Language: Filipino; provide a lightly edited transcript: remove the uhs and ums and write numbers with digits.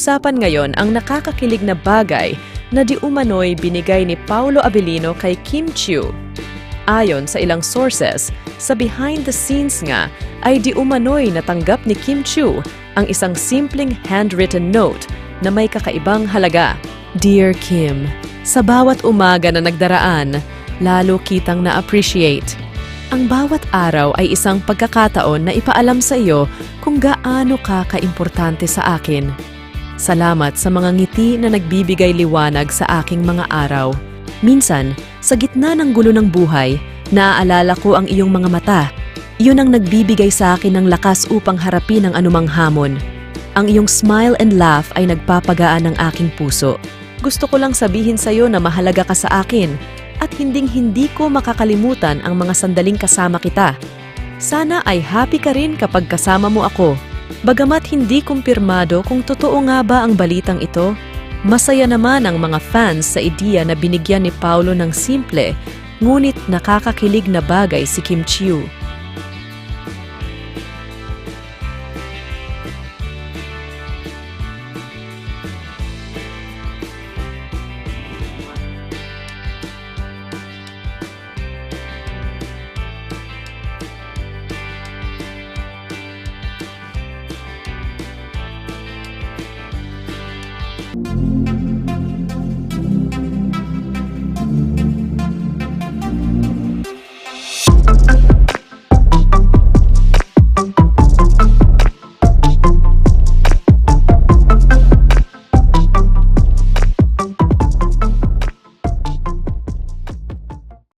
Pag-uusapan ngayon ang nakakakilig na bagay na di umano'y binigay ni Paolo Abilino kay Kim Chiu. Ayon sa ilang sources, sa behind the scenes nga ay di umano'y natanggap ni Kim Chiu ang isang simpleng handwritten note na may kakaibang halaga. Dear Kim, sa bawat umaga na nagdaraan, lalo kitang na-appreciate. Ang bawat araw ay isang pagkakataon na ipaalam sa iyo kung gaano ka kaimportante sa akin. Salamat sa mga ngiti na nagbibigay liwanag sa aking mga araw. Minsan, sa gitna ng gulo ng buhay, naaalala ko ang iyong mga mata. Iyon ang nagbibigay sa akin ng lakas upang harapin ang anumang hamon. Ang iyong smile and laugh ay nagpapagaan ng aking puso. Gusto ko lang sabihin sa iyo na mahalaga ka sa akin at hinding-hindi ko makakalimutan ang mga sandaling kasama kita. Sana ay happy ka rin kapag kasama mo ako. Bagamat hindi kumpirmado kung totoo nga ba ang balitang ito, masaya naman ang mga fans sa ideya na binigyan ni Paolo ng simple, ngunit nakakakilig na bagay si Kim Chiu.